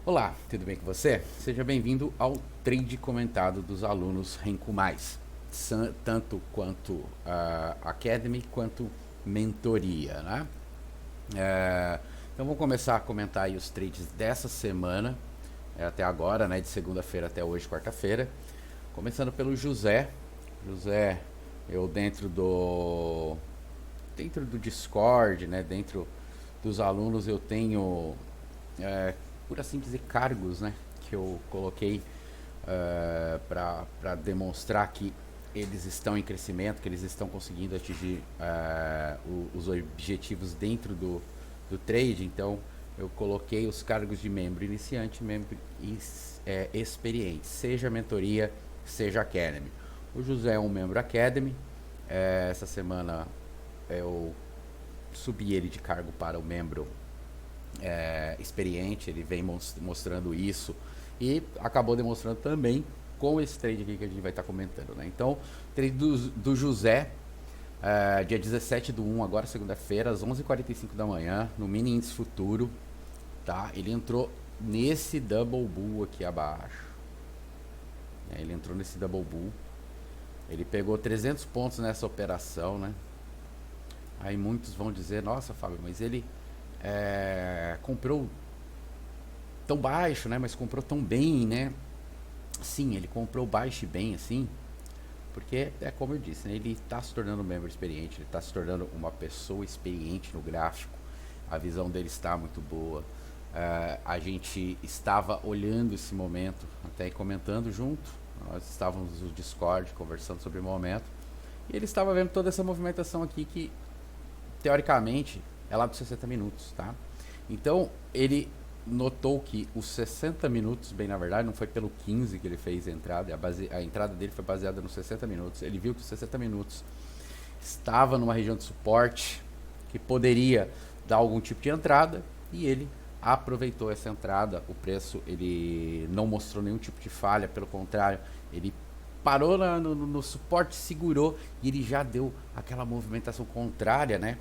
Olá, tudo bem com você? Seja bem-vindo ao trade comentado dos alunos Renko Mais, tanto quanto Academy quanto mentoria, né? Então vamos começar a comentar aí os trades dessa semana, até agora, né? De segunda-feira até hoje, quarta-feira. Começando pelo José. José, eu dentro do Discord, né? Dentro dos alunos eu tenho por assim dizer, cargos, né, que eu coloquei para demonstrar que eles estão em crescimento, que eles estão conseguindo atingir os objetivos dentro do trade. Então, eu coloquei os cargos de membro iniciante, membro experiente, seja mentoria, seja academy. O José é um membro academy. Essa semana eu subi ele de cargo para o membro experiente, ele vem mostrando isso e acabou demonstrando também com esse trade aqui que a gente vai estar comentando, né? Então, trade do José, dia 17/1, agora segunda-feira, às 11h45 da manhã, no mini índice futuro, tá? Ele entrou nesse double bull aqui abaixo, né? Ele entrou nesse double bull, ele pegou 300 pontos nessa operação, né? Aí muitos vão dizer, nossa, Fábio, mas ele comprou tão baixo, né? Mas comprou tão bem, né? Sim, ele comprou baixo e bem, assim, porque é como eu disse, né? Ele está se tornando um membro experiente, ele está se tornando uma pessoa experiente no gráfico, a visão dele está muito boa. A gente estava olhando esse momento, até comentando junto, nós estávamos no Discord conversando sobre o momento, e ele estava vendo toda essa movimentação aqui que, teoricamente, é lá dos 60 minutos, tá? Então, ele notou que os 60 minutos, bem na verdade, não foi pelo 15 que ele fez a entrada, a entrada dele foi baseada nos 60 minutos. Ele viu que os 60 minutos estava numa região de suporte que poderia dar algum tipo de entrada e ele aproveitou essa entrada. O preço, ele não mostrou nenhum tipo de falha, pelo contrário, ele parou no suporte, segurou e ele já deu aquela movimentação contrária, né?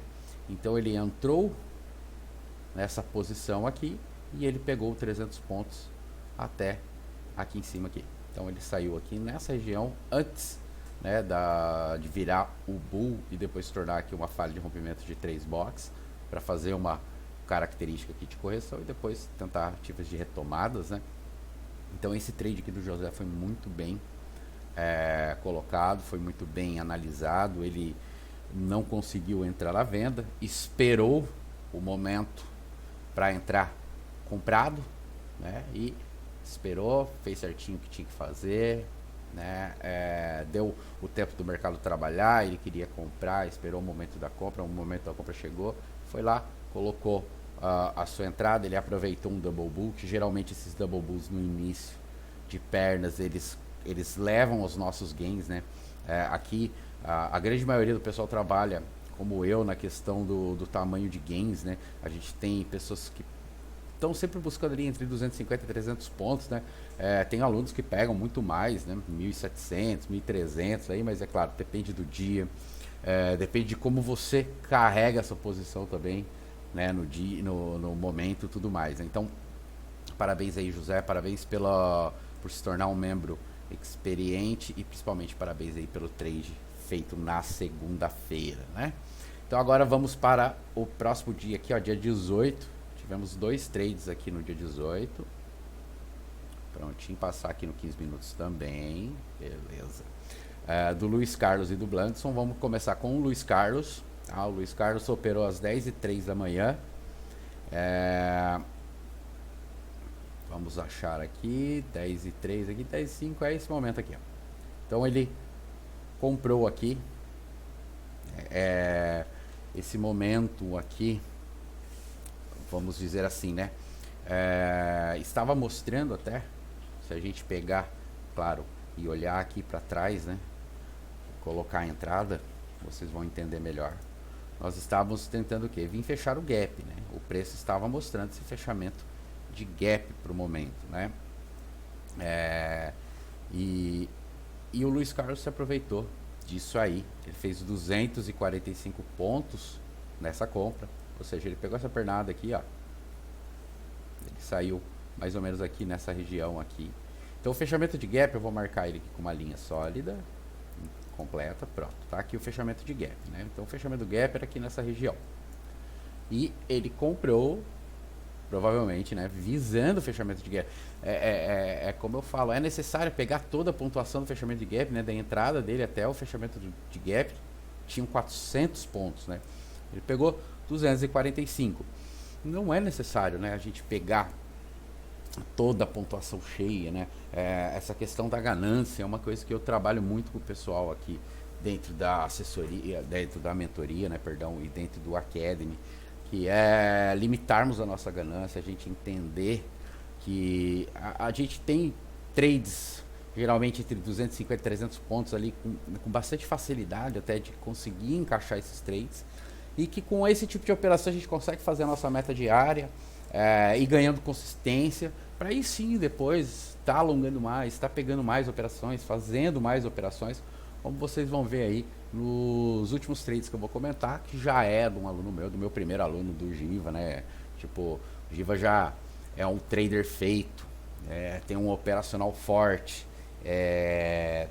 Então ele entrou nessa posição aqui e ele pegou 300 pontos até aqui em cima aqui. Então ele saiu aqui nessa região antes, né, de virar o bull e depois se tornar aqui uma falha de rompimento de 3 box para fazer uma característica aqui de correção e depois tentativas de retomadas, né? Então esse trade aqui do José foi muito bem colocado, foi muito bem analisado. Ele não conseguiu entrar na venda, esperou o momento para entrar comprado, né? E esperou, fez certinho o que tinha que fazer, né? Deu o tempo do mercado trabalhar, ele queria comprar, esperou o momento da compra, o momento da compra chegou, foi lá, colocou a sua entrada, ele aproveitou um double bull, que geralmente esses double bulls no início de pernas, eles levam os nossos gains, né? Aqui a grande maioria do pessoal trabalha como eu na questão do tamanho de gains, né? A gente tem pessoas que estão sempre buscando ali entre 250 e 300 pontos, né? Tem alunos que pegam muito mais, né? 1.700, 1.300 aí, mas é claro, depende do dia, depende de como você carrega essa posição também, né? No dia, no momento, tudo mais, né? Então, parabéns aí, José, parabéns por se tornar um membro experiente e principalmente parabéns aí pelo trade feito na segunda-feira, né? Então agora vamos para o próximo dia aqui, ó, dia 18. Tivemos 2 trades aqui no dia 18. Prontinho, passar aqui no 15 minutos também, beleza. Do Luiz Carlos e do Blandson, vamos começar com o Luiz Carlos. O Luiz Carlos operou às 10h03 da manhã. Vamos achar aqui, 10h03, aqui 10h05, é esse momento aqui, ó. Então ele comprou aqui, esse momento aqui, vamos dizer assim, né? Estava mostrando até, se a gente pegar, claro, e olhar aqui para trás, né? Colocar a entrada, vocês vão entender melhor. Nós estávamos tentando o quê? Vim fechar o gap, né? O preço estava mostrando esse fechamento de gap para o momento, né? E o Luiz Carlos se aproveitou disso aí. Ele fez 245 pontos nessa compra, ou seja, ele pegou essa pernada aqui, ó. Ele saiu mais ou menos aqui nessa região aqui. Então o fechamento de gap eu vou marcar ele aqui com uma linha sólida, completa, pronto. Tá aqui o fechamento de gap, né? Então o fechamento do gap era aqui nessa região. E ele comprou, provavelmente, né, visando o fechamento de gap. É como eu falo, é necessário pegar toda a pontuação do fechamento de gap, né, da entrada dele até o fechamento de gap, tinham 400 pontos, né? Ele pegou 245. Não é necessário, né, a gente pegar toda a pontuação cheia, né? Essa questão da ganância é uma coisa que eu trabalho muito com o pessoal aqui dentro da assessoria, dentro da mentoria, né, perdão, e dentro do Academy, que é limitarmos a nossa ganância, a gente entender que a gente tem trades geralmente entre 250 e 300 pontos ali com bastante facilidade até de conseguir encaixar esses trades, e que com esse tipo de operação a gente consegue fazer a nossa meta diária e ganhando consistência, para aí sim depois tá alongando mais, tá pegando mais operações, fazendo mais operações, como vocês vão ver aí nos últimos trades que eu vou comentar, que já é de um aluno meu, do meu primeiro aluno, do Giva, né? Tipo, o Giva já é um trader feito, tem um operacional forte,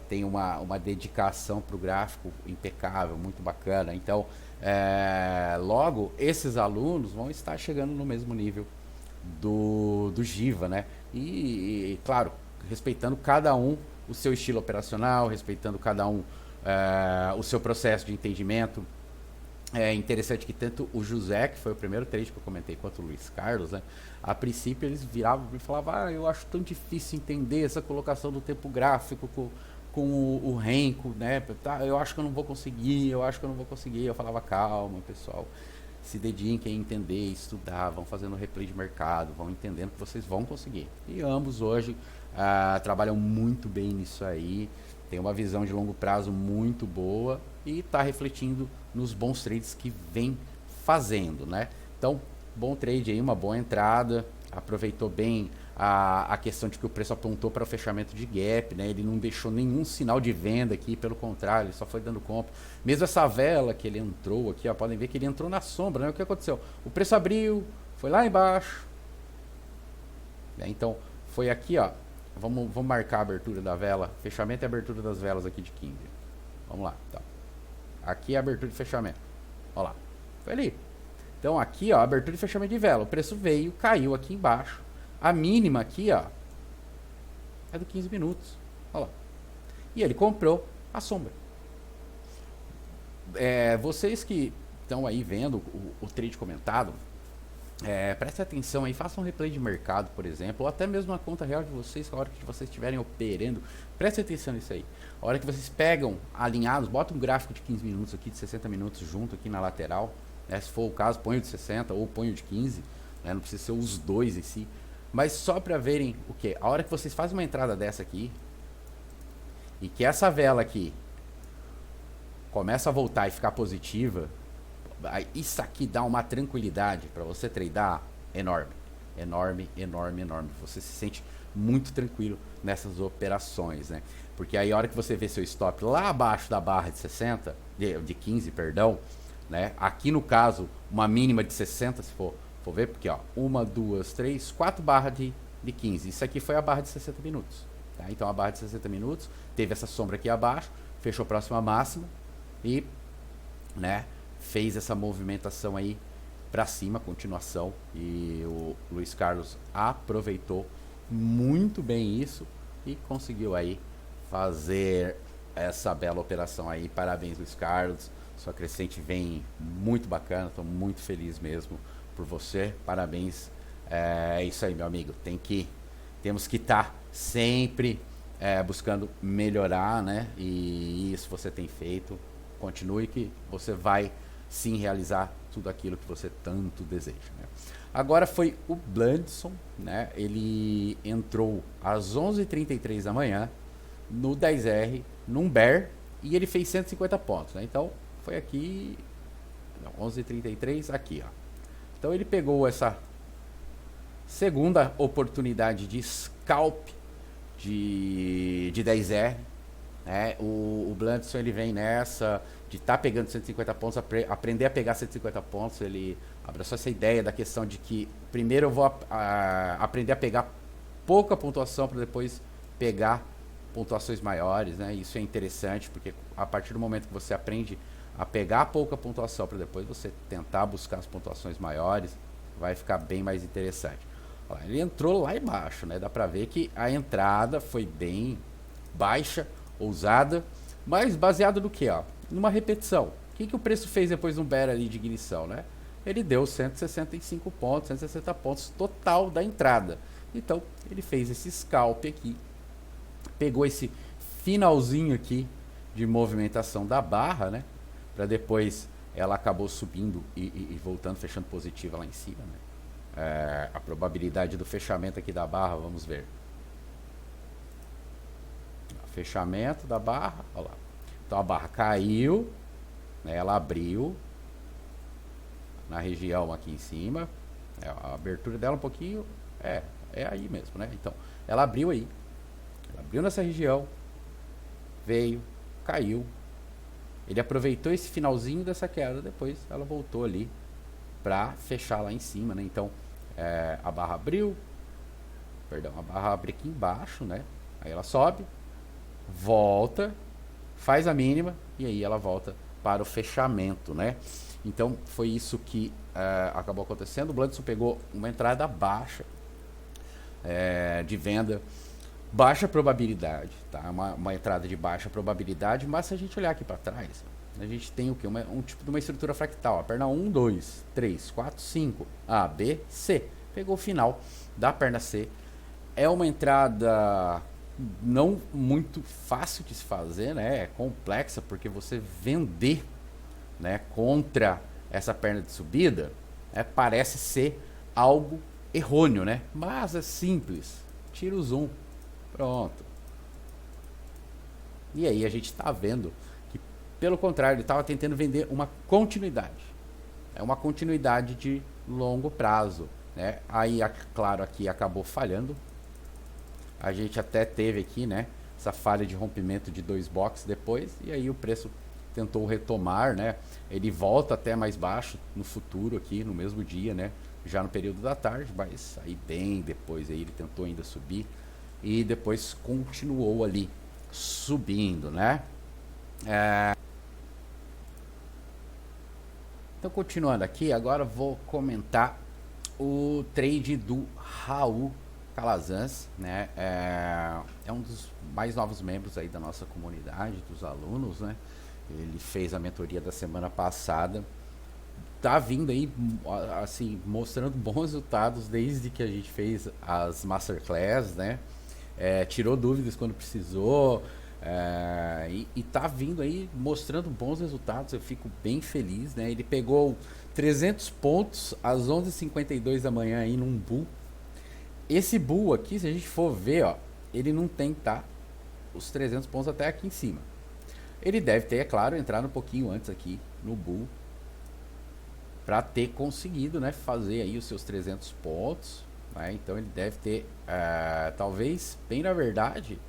tem uma dedicação para o gráfico impecável, muito bacana. Então, logo, esses alunos vão estar chegando no mesmo nível do Giva, né? E, claro, respeitando cada um o seu estilo operacional, respeitando cada um o seu processo de entendimento. É interessante que tanto o José, que foi o primeiro trade que eu comentei, quanto o Luiz Carlos, né? A princípio eles viravam e falavam, eu acho tão difícil entender essa colocação do tempo gráfico com o Renko, né? Eu acho que eu não vou conseguir, eu falava, calma, pessoal, se dediquem a entender, estudar, vão fazendo replay de mercado, vão entendendo que vocês vão conseguir. E ambos hoje trabalham muito bem nisso aí, tem uma visão de longo prazo muito boa e está refletindo nos bons trades que vem fazendo, né? Então, bom trade aí, uma boa entrada, aproveitou bem a questão de que o preço apontou para o fechamento de gap, né? Ele não deixou nenhum sinal de venda aqui, pelo contrário, ele só foi dando compra. Mesmo essa vela que ele entrou aqui, ó, podem ver que ele entrou na sombra, né? O que aconteceu? O preço abriu, foi lá embaixo, né? Então, foi aqui, ó. Vamos marcar a abertura da vela, fechamento e abertura das velas aqui de 15. Vamos lá, então. Aqui é a abertura de fechamento. Olha lá, foi ali. Então aqui, ó, abertura e fechamento de vela. O preço veio, caiu aqui embaixo. A mínima aqui, ó, é do 15 minutos. Olha lá. E ele comprou a sombra. Vocês que estão aí vendo o trade comentado, prestem atenção aí, façam um replay de mercado, por exemplo, ou até mesmo a conta real de vocês, a hora que vocês estiverem operando, prestem atenção nisso aí. A hora que vocês pegam alinhados, bota um gráfico de 15 minutos aqui, de 60 minutos junto aqui na lateral, né? Se for o caso, ponho de 60 ou ponho de 15, né? Não precisa ser os dois em si, mas só para verem o que? A hora que vocês fazem uma entrada dessa aqui, e que essa vela aqui começa a voltar e ficar positiva, isso aqui dá uma tranquilidade para você tradar enorme, enorme, enorme, enorme. Você se sente muito tranquilo nessas operações, né? Porque aí a hora que você vê seu stop lá abaixo da barra de 60, de 15, perdão, né? Aqui no caso, uma mínima de 60, se for ver, porque ó, 1, 2, 3, 4 barras de 15. Isso aqui foi a barra de 60 minutos. Tá? Então a barra de 60 minutos teve essa sombra aqui abaixo, fechou próxima máxima e, né, fez essa movimentação aí para cima, continuação, e o Luiz Carlos aproveitou muito bem isso e conseguiu aí fazer essa bela operação aí. Parabéns, Luiz Carlos, sua crescente vem muito bacana, estou muito feliz mesmo por você, parabéns. É isso aí, meu amigo, temos que estar sempre buscando melhorar, né? E isso você tem feito, continue que você vai sim realizar tudo aquilo que você tanto deseja, né? Agora foi o Blandson, né? Ele entrou às 11h33 da manhã no 10R, num bear, e ele fez 150 pontos, né? Então foi aqui, 11h33, aqui, ó. Então ele pegou essa segunda oportunidade de scalp de 10R, né? O Blandson, ele vem nessa de estar pegando 150 pontos, aprender a pegar 150 pontos. Ele abraçou essa ideia da questão de que primeiro eu vou aprender a pegar pouca pontuação para depois pegar pontuações maiores, né? Isso é interessante, porque a partir do momento que você aprende a pegar pouca pontuação para depois você tentar buscar as pontuações maiores, vai ficar bem mais interessante. Olha, ele entrou lá embaixo, né? Dá para ver que a entrada foi bem baixa, ousada, mas baseado no que, ó? Numa repetição. O que o preço fez depois de um bear ali de ignição, né? Ele deu 165 pontos, 160 pontos total da entrada. Então, ele fez esse scalp aqui, pegou esse finalzinho aqui de movimentação da barra, né? Para depois ela acabou subindo e voltando, fechando positiva lá em cima, né? A probabilidade do fechamento aqui da barra, vamos ver. Fechamento da barra, olha lá. Então a barra caiu, né? Ela abriu na região aqui em cima. A abertura dela um pouquinho é aí mesmo, né? Então ela abriu aí, ela abriu nessa região, veio, caiu. Ele aproveitou esse finalzinho dessa queda, depois ela voltou ali para fechar lá em cima, né? Então a barra abriu, perdão, a barra abre aqui embaixo, né? Aí ela sobe, volta, faz a mínima e aí ela volta para o fechamento, né? Então foi isso que acabou acontecendo. O Blandson pegou uma entrada baixa de venda, baixa probabilidade, tá? Uma entrada de baixa probabilidade, mas se a gente olhar aqui para trás, a gente tem o que? Um tipo de uma estrutura fractal, a perna 1, 2, 3, 4, 5, A, B, C. Pegou o final da perna C. É uma entrada não muito fácil de se fazer, né? É complexa, porque você vender, né, contra essa perna de subida, parece ser algo errôneo, né? Mas é simples. Tira o zoom. Pronto. E aí a gente está vendo que, pelo contrário, ele estava tentando vender uma continuidade. É uma continuidade de longo prazo, né? Aí, claro, aqui acabou falhando. A gente até teve aqui, né, essa falha de rompimento de 2 boxes depois. E aí o preço tentou retomar, né? Ele volta até mais baixo no futuro aqui, no mesmo dia, né? Já no período da tarde, mas aí bem depois aí ele tentou ainda subir. E depois continuou ali subindo, né? Então, continuando aqui, agora vou comentar o trade do Raul Calazans, né? É um dos mais novos membros aí da nossa comunidade, dos alunos, né? Ele fez a mentoria da semana passada. Tá vindo aí, assim, mostrando bons resultados desde que a gente fez as Masterclass, né? Tirou dúvidas quando precisou, e tá vindo aí mostrando bons resultados. Eu fico bem feliz, né? Ele pegou 300 pontos às 11h52 da manhã aí num bull. Esse bull aqui, se a gente for ver, ó, ele não tem, tá, os 300 pontos até aqui em cima. Ele deve ter, é claro, entrado um pouquinho antes aqui no bull para ter conseguido, né, fazer aí os seus 300 pontos, né? Então ele deve ter, talvez, bem na verdade,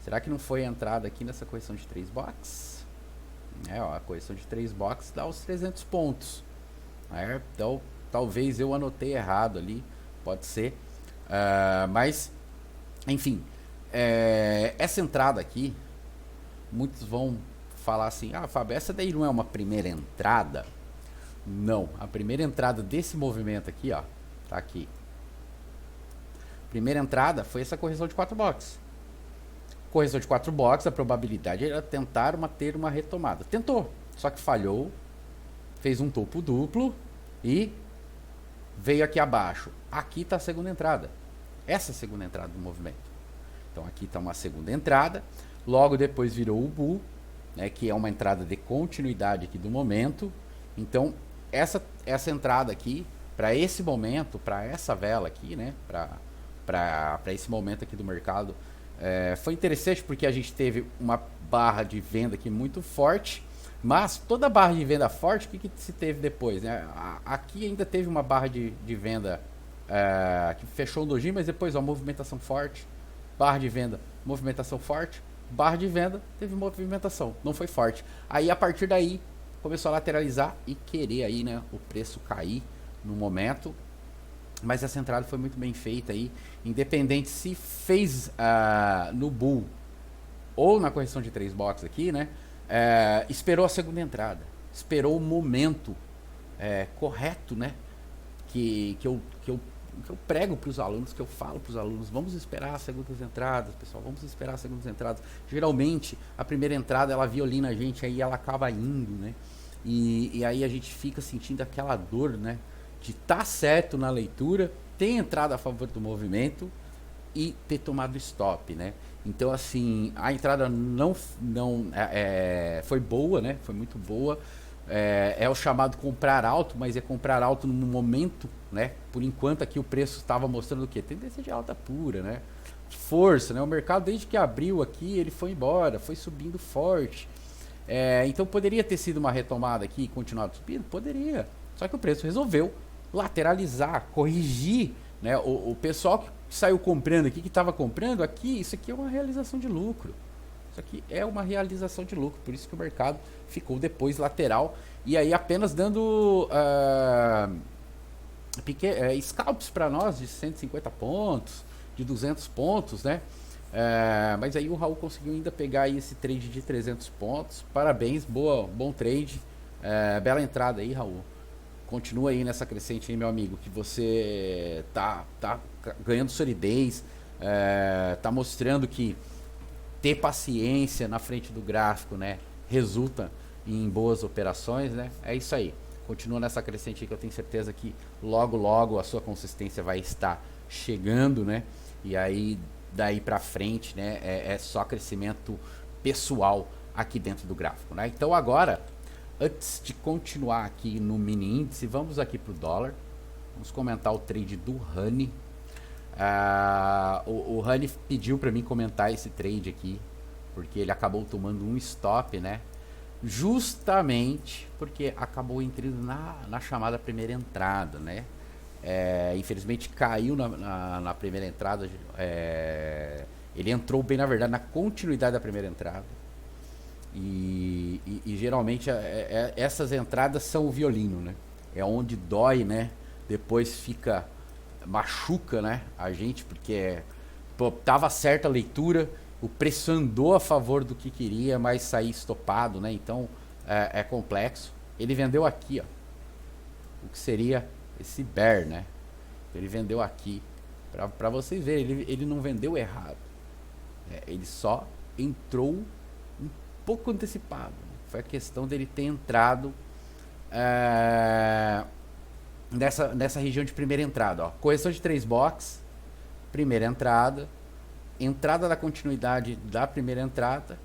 será que não foi a entrada aqui nessa correção de 3 boxes? Ó, a correção de 3 boxes dá os 300 pontos, né? Então talvez eu anotei errado ali, pode ser, mas enfim, essa entrada aqui, muitos vão falar assim: ah, Fábio, essa daí não é uma primeira entrada? Não, a primeira entrada desse movimento aqui, ó, tá aqui. Primeira entrada foi essa correção de 4 boxes. Correção de 4 boxes, a probabilidade era tentar ter uma retomada. Tentou, só que falhou, fez um topo duplo e veio aqui abaixo. Aqui está a segunda entrada. Essa é a segunda entrada do movimento. Então aqui está uma segunda entrada. Logo depois virou o bull, né, que é uma entrada de continuidade aqui do momento. Então essa entrada aqui, para esse momento, para essa vela aqui, né, para esse momento aqui do mercado, foi interessante porque a gente teve uma barra de venda aqui muito forte, mas toda barra de venda forte, o que se teve depois, né? Aqui ainda teve uma barra de venda que fechou no doji, mas depois, ó, movimentação forte, barra de venda, movimentação forte, barra de venda, teve movimentação, não foi forte. Aí a partir daí começou a lateralizar e querer aí, né, o preço cair no momento. Mas essa entrada foi muito bem feita aí, independente se fez no bull ou na correção de 3 boxes aqui, né? Esperou a segunda entrada, esperou o momento correto, né? Que eu prego para os alunos, que eu falo para os alunos, vamos esperar as segundas entradas, pessoal, vamos esperar as segundas entradas. Geralmente, a primeira entrada, ela violina a gente, aí ela acaba indo, né? E aí a gente fica sentindo aquela dor, né? De estar certo na leitura, ter entrado a favor do movimento e ter tomado stop, né? Então, assim, a entrada não foi boa, né? Foi muito boa. É o chamado comprar alto, mas é comprar alto no momento, né? Por enquanto aqui o preço estava mostrando o quê? Tendência de alta pura, né? Força, né? O mercado desde que abriu aqui, ele foi embora, foi subindo forte. Então poderia ter sido uma retomada aqui e continuado subindo? Poderia. Só que o preço resolveu lateralizar, corrigir, né? O pessoal que saiu comprando aqui, que estava comprando aqui, isso aqui é uma realização de lucro. Isso aqui é uma realização de lucro, por isso que o mercado ficou depois lateral e aí apenas dando scalps para nós de 150 pontos, de 200 pontos, né? Mas aí o Raul conseguiu ainda pegar aí esse trade de 300 pontos. Parabéns, bom trade, bela entrada aí, Raul. Continua aí nessa crescente aí, meu amigo, que você tá ganhando solidez, tá mostrando que ter paciência na frente do gráfico, né, resulta em boas operações, né? É isso aí. Continua nessa crescente aí que eu tenho certeza que logo a sua consistência vai estar chegando, né? E aí daí para frente, né, é só crescimento pessoal aqui dentro do gráfico, né? Então agora, antes de continuar aqui no mini índice, vamos aqui pro dólar. Vamos comentar o trade do Honey. O Honey pediu para mim comentar esse trade aqui, porque ele acabou tomando um stop, né? Justamente porque acabou entrando na chamada primeira entrada, né? Infelizmente caiu na primeira entrada. Ele entrou bem, na verdade, na continuidade da primeira entrada. E geralmente essas entradas são o violino, né? É onde dói, né? Depois machuca, né, a gente, porque tava certa a leitura, o preço andou a favor do que queria, mas sair estopado, né? Então é complexo. Ele vendeu aqui, ó, o que seria esse bear, né? Ele vendeu aqui, para vocês verem, ele não vendeu errado, ele só entrou um pouco antecipado. Foi a questão dele ter entrado nessa região de primeira entrada, ó. Correção de 3 boxes, primeira entrada da continuidade da primeira entrada,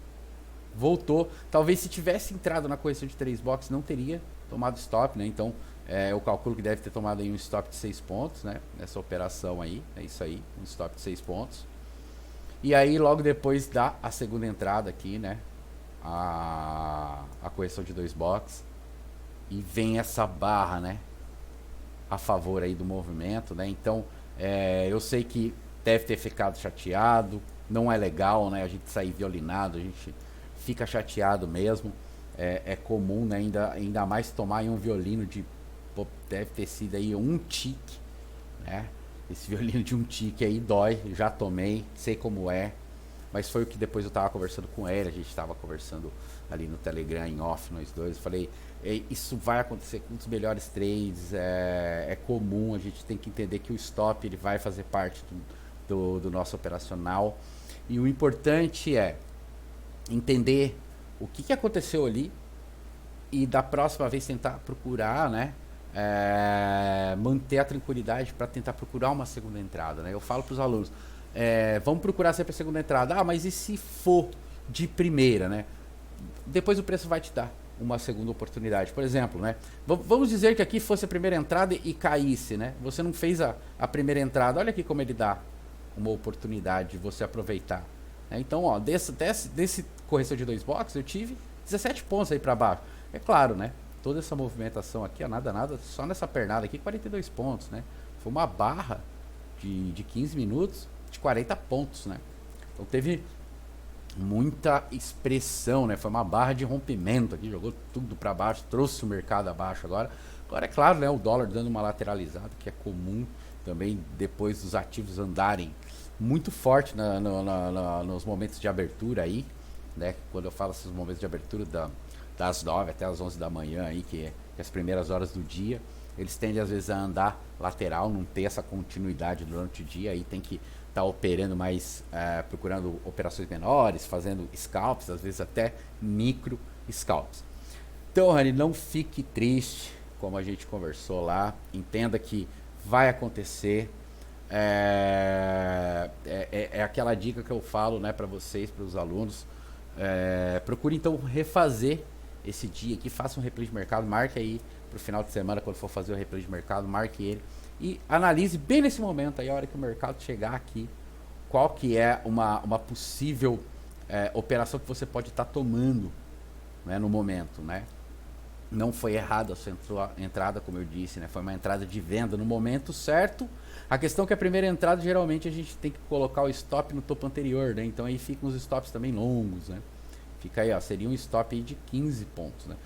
voltou. Talvez se tivesse entrado na correção de 3 boxes não teria tomado stop, né? Então eu calculo que deve ter tomado aí um stop de 6 pontos, né? Nessa operação aí, é isso aí, um stop de 6 pontos. E aí logo depois dá a segunda entrada aqui, né? A correção de 2 boxes e vem essa barra, né, a favor aí do movimento, né? Então eu sei que deve ter ficado chateado, não é legal, né, a gente sair violinado, a gente fica chateado mesmo, é comum, né, ainda mais tomar aí um violino de, deve ter sido aí um tique, né? Esse violino de um tique aí dói, já tomei, sei como é, mas foi o que depois eu tava conversando com ele, a gente tava conversando ali no Telegram em off, nós dois, eu falei, isso vai acontecer com os melhores trades, é comum, a gente tem que entender que o stop ele vai fazer parte do nosso operacional, e o importante é entender o que aconteceu ali e da próxima vez tentar procurar, né, manter a tranquilidade para tentar procurar uma segunda entrada, né? Eu falo para os alunos, vamos procurar sempre a segunda entrada, mas e se for de primeira, né? Depois o preço vai te dar uma segunda oportunidade. Por exemplo, né? Vamos dizer que aqui fosse a primeira entrada e caísse, né? Você não fez a primeira entrada. Olha aqui como ele dá uma oportunidade de você aproveitar. Então, ó, desse correção de 2 boxes, eu tive 17 pontos aí para baixo. É claro, né? Toda essa movimentação aqui, ó, nada, só nessa pernada aqui, 42 pontos, né? Foi uma barra de 15 minutos de 40 pontos, né? Então teve muita expressão, né? Foi uma barra de rompimento aqui, jogou tudo para baixo, trouxe o mercado abaixo agora. Agora é claro, né? O dólar dando uma lateralizada, que é comum, também depois dos ativos andarem muito forte nos momentos de abertura aí, né? Quando eu falo esses momentos de abertura das 9 até as 11 da manhã aí, que é as primeiras horas do dia, eles tendem às vezes a andar lateral, não ter essa continuidade durante o dia, aí tem que estar operando mais, procurando operações menores, fazendo scalps, às vezes até micro scalps. Então, Rani, não fique triste, como a gente conversou lá, entenda que vai acontecer. É aquela dica que eu falo, né, para vocês, para os alunos. Procure então refazer esse dia aqui, faça um replay de mercado, marque aí para o final de semana, quando for fazer o replay de mercado, marque ele e analise bem nesse momento aí, a hora que o mercado chegar aqui, qual que é uma possível operação que você pode estar tomando, né, no momento, né? Não foi errada a sua entrada, como eu disse, né? Foi uma entrada de venda no momento certo. A questão é que a primeira entrada, geralmente, a gente tem que colocar o stop no topo anterior, né? Então aí ficam os stops também longos, né? Fica aí, ó, seria um stop aí de 15 pontos, né?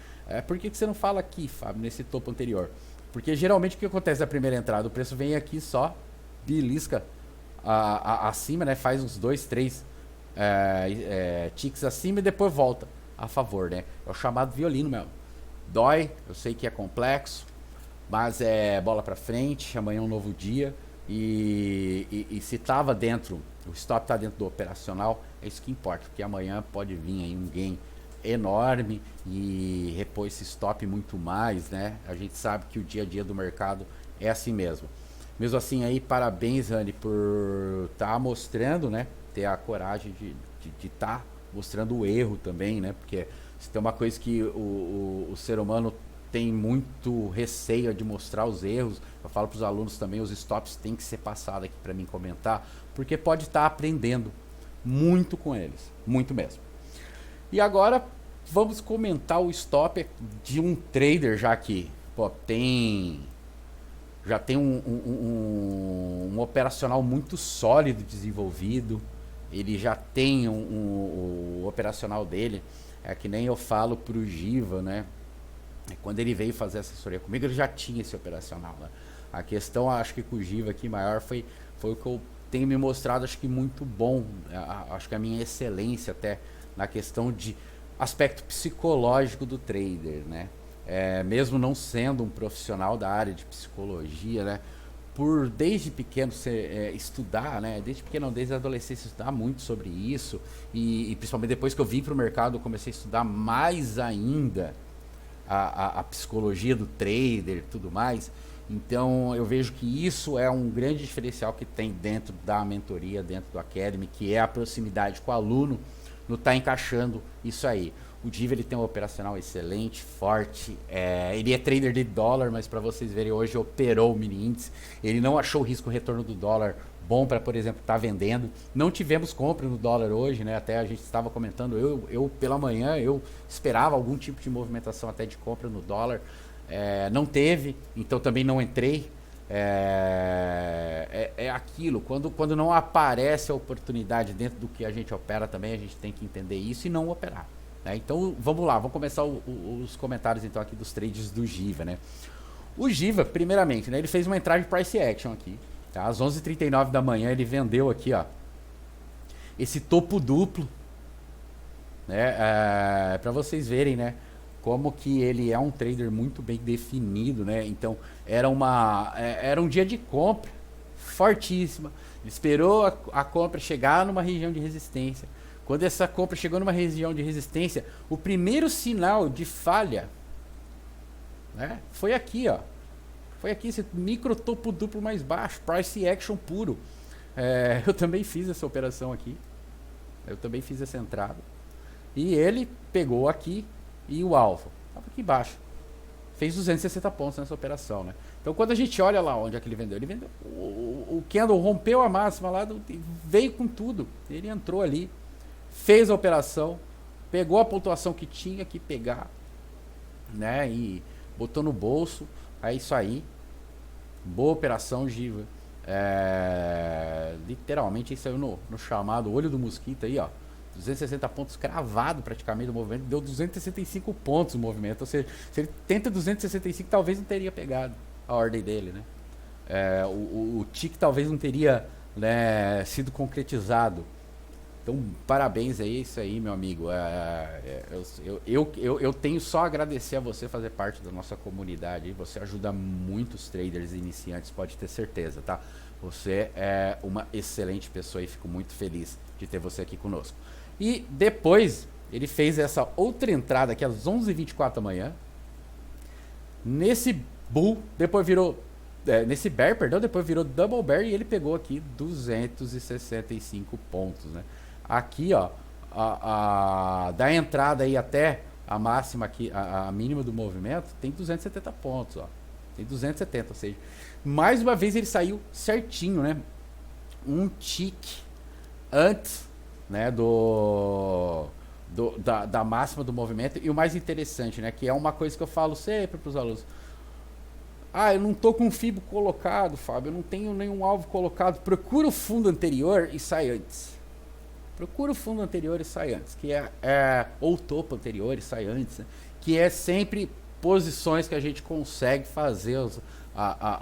Por que você não fala aqui, Fábio, nesse topo anterior? Porque geralmente o que acontece na primeira entrada? O preço vem aqui só, belisca acima, né? Faz uns 2, 3 ticks acima e depois volta a favor, né? É o chamado violino mesmo. Dói, eu sei que é complexo, mas é bola pra frente, amanhã é um novo dia. E se tava dentro, o stop tá dentro do operacional, é isso que importa, porque amanhã pode vir aí um gain enorme e repor esse stop muito mais, né? A gente sabe que o dia a dia do mercado é assim mesmo. Mesmo assim aí, parabéns, Rani, por estar mostrando, né? Ter a coragem de estar mostrando o erro também, né? Porque se tem uma coisa que o ser humano tem muito receio de mostrar os erros, eu falo para os alunos também, os stops tem que ser passados aqui para mim comentar, porque pode estar aprendendo muito com eles, muito mesmo. E agora vamos comentar o stop de um trader já que já tem um operacional muito sólido desenvolvido, ele já tem o operacional dele, é que nem eu falo pro Giva, né? Quando ele veio fazer assessoria comigo, ele já tinha esse operacional, né? A questão, acho que com o Giva aqui maior foi o que eu tenho me mostrado, acho que muito bom, acho que a minha excelência até na questão de aspecto psicológico do trader, né? Mesmo não sendo um profissional da área de psicologia, né? Por desde pequeno estudar, né? Desde a adolescência estudar muito sobre isso e principalmente depois que eu vim para o mercado, eu comecei a estudar mais ainda a psicologia do trader e tudo mais. Então eu vejo que isso é um grande diferencial que tem dentro da mentoria, dentro do Academy, que é a proximidade com o aluno, não está encaixando isso aí. O Giva, ele tem um operacional excelente, forte, ele é trader de dólar, mas para vocês verem, hoje operou o mini índice, ele não achou o risco retorno do dólar bom para, por exemplo, estar vendendo. Não tivemos compra no dólar hoje, né? Até a gente estava comentando, eu pela manhã, eu esperava algum tipo de movimentação até de compra no dólar, não teve, então também não entrei. Aquilo, quando não aparece a oportunidade dentro do que a gente opera também, a gente tem que entender isso e não operar. Então vamos lá, vamos começar os comentários então aqui dos trades do Giva, né? O Giva, primeiramente, né, ele fez uma entrada de price action aqui, tá? Às 11h39 da manhã ele vendeu aqui, ó, esse topo duplo, né? Para vocês verem, né, como que ele é um trader muito bem definido, né? Então era um dia de compra fortíssima, ele esperou a compra chegar numa região de resistência. Quando essa compra chegou numa região de resistência, o primeiro sinal de falha, né, foi aqui, ó. Foi aqui, esse micro topo duplo mais baixo, price action puro. Eu também fiz essa operação aqui. Eu também fiz essa entrada. E ele pegou aqui e o alvo estava aqui embaixo. Fez 260 pontos nessa operação, né? Então quando a gente olha lá onde é que ele vendeu o candle rompeu a máxima lá, veio com tudo. Ele entrou ali, fez a operação, pegou a pontuação que tinha que pegar, né, e botou no bolso. É isso aí, boa operação, Giva. Literalmente isso aí no chamado olho do mosquito aí, ó, 260 pontos cravado praticamente do movimento, deu 265 pontos o movimento, ou seja, se ele tenta 265 talvez não teria pegado a ordem dele, né? o tique talvez não teria, né, sido concretizado. Então, parabéns aí, isso aí, meu amigo. Eu tenho só a agradecer a você fazer parte da nossa comunidade. Você ajuda muitos traders iniciantes, pode ter certeza, tá? Você é uma excelente pessoa e fico muito feliz de ter você aqui conosco. E depois, ele fez essa outra entrada aqui às 11h24 da manhã. Nesse bull, depois virou... nesse bear, perdão, depois virou double bear e ele pegou aqui 265 pontos, né? Aqui, ó, da entrada aí até a máxima aqui, a mínima do movimento, tem 270 pontos, ó. Tem 270, ou seja, mais uma vez ele saiu certinho, né? Um tique antes, né, da máxima do movimento. E o mais interessante, né, que é uma coisa que eu falo sempre para os alunos. Eu não tô com o FIBO colocado, Fábio, eu não tenho nenhum alvo colocado. Procura o fundo anterior e sai antes. Procura o fundo anterior e sai antes, que ou o topo anterior e sai antes, né? Que é sempre posições que a gente consegue fazer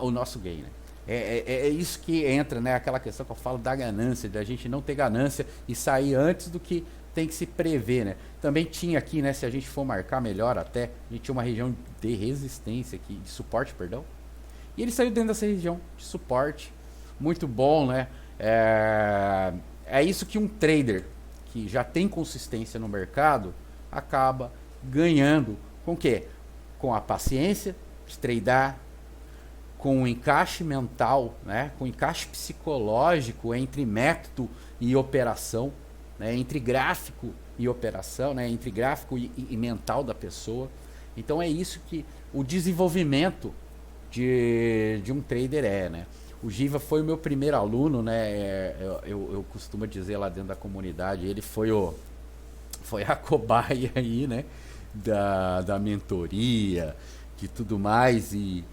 o nosso gain, né? É isso que entra, né? Aquela questão que eu falo da ganância, da gente não ter ganância e sair antes do que tem que se prever, né? Também tinha aqui, né? Se a gente for marcar melhor até, a gente tinha uma região de resistência aqui, de suporte, perdão. E ele saiu dentro dessa região de suporte. Muito bom, né? É isso que um trader que já tem consistência no mercado acaba ganhando com o quê? Com a paciência de tradar, com o encaixe mental, né? Com o encaixe psicológico entre método e operação, né? Entre gráfico e operação, né? Entre gráfico e mental da pessoa. Então é isso que o desenvolvimento de um trader né? O Giva foi o meu primeiro aluno, né? Eu costumo dizer lá dentro da comunidade, ele foi a cobaia aí, né? Da mentoria, de tudo mais, e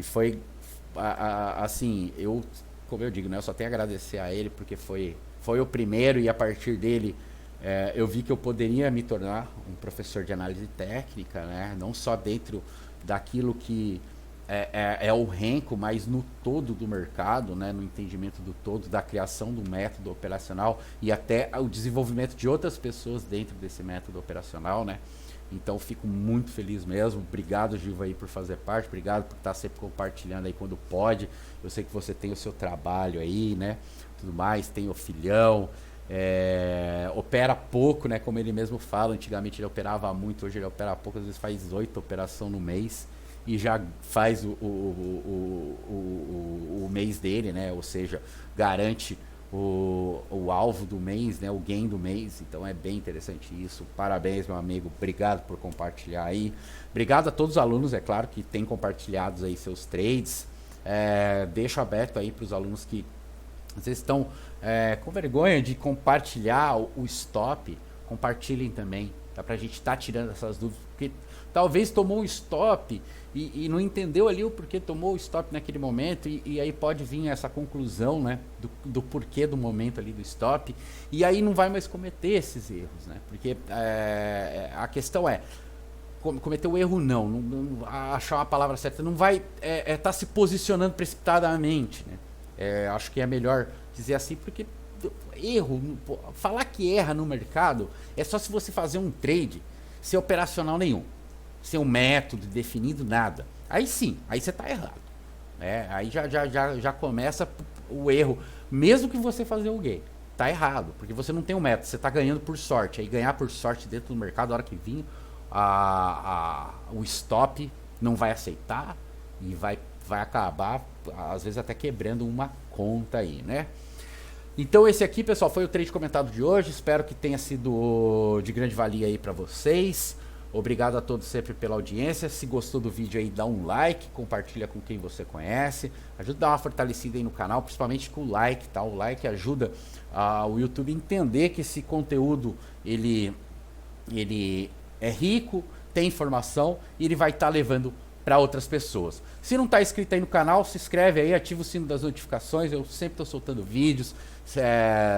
foi assim, como eu digo, né? Eu só tenho a agradecer a ele, porque foi o primeiro, e a partir dele eu vi que eu poderia me tornar um professor de análise técnica, né? Não só dentro daquilo que é o renco, mas no todo do mercado, né? No entendimento do todo, da criação do método operacional e até o desenvolvimento de outras pessoas dentro desse método operacional, né? Então fico muito feliz mesmo. Obrigado, Giva, aí por fazer parte, obrigado por estar sempre compartilhando aí quando pode. Eu sei que você tem o seu trabalho aí, né? Tudo mais, tem o filhão, opera pouco, né? Como ele mesmo fala, antigamente ele operava muito, hoje ele opera pouco, às vezes faz 8 operações no mês. E já faz o mês dele, né? Ou seja, garante o alvo do mês, né? O gain do mês. Então é bem interessante isso. Parabéns, meu amigo. Obrigado por compartilhar aí. Obrigado a todos os alunos, é claro, que têm compartilhado aí seus trades. Deixo aberto aí para os alunos que às vezes estão com vergonha de compartilhar o stop. Compartilhem também. Dá pra gente estar tirando essas dúvidas. Porque talvez tomou um stop e não entendeu ali o porquê tomou o stop naquele momento, e aí pode vir essa conclusão, né, do porquê do momento ali do stop, e aí não vai mais cometer esses erros, né? Porque a questão cometer o erro não achar a palavra certa, não vai tá se posicionando precipitadamente, né? Acho que é melhor dizer assim, porque erro, falar que erra no mercado é só se você fazer um trade sem operacional nenhum, sem um método definido, nada. Aí sim, aí você está errado. Aí já começa o erro, mesmo que você fazer o gain. Tá errado, porque você não tem um método, você está ganhando por sorte. Aí ganhar por sorte dentro do mercado, a hora que vir o stop, não vai aceitar e vai acabar, às vezes até quebrando uma conta aí, né? Então esse aqui, pessoal, foi o trade comentado de hoje. Espero que tenha sido de grande valia aí para vocês. Obrigado a todos sempre pela audiência. Se gostou do vídeo aí, dá um like, compartilha com quem você conhece. Ajuda a dar uma fortalecida aí no canal, principalmente com o like, tá? O like ajuda o YouTube a entender que esse conteúdo ele é rico, tem informação e ele vai estar levando para outras pessoas. Se não está inscrito aí no canal, se inscreve aí, ativa o sino das notificações. Eu sempre estou soltando vídeos.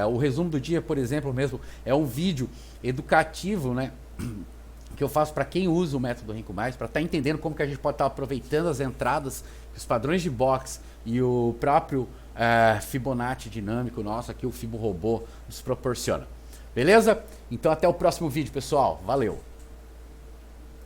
O resumo do dia, por exemplo, mesmo é um vídeo educativo, né? Que eu faço para quem usa o método Renko Mais, para estar entendendo como que a gente pode estar aproveitando as entradas, os padrões de box e o próprio Fibonacci dinâmico nosso aqui, o Fibo Robô, nos proporciona. Beleza? Então até o próximo vídeo, pessoal. Valeu!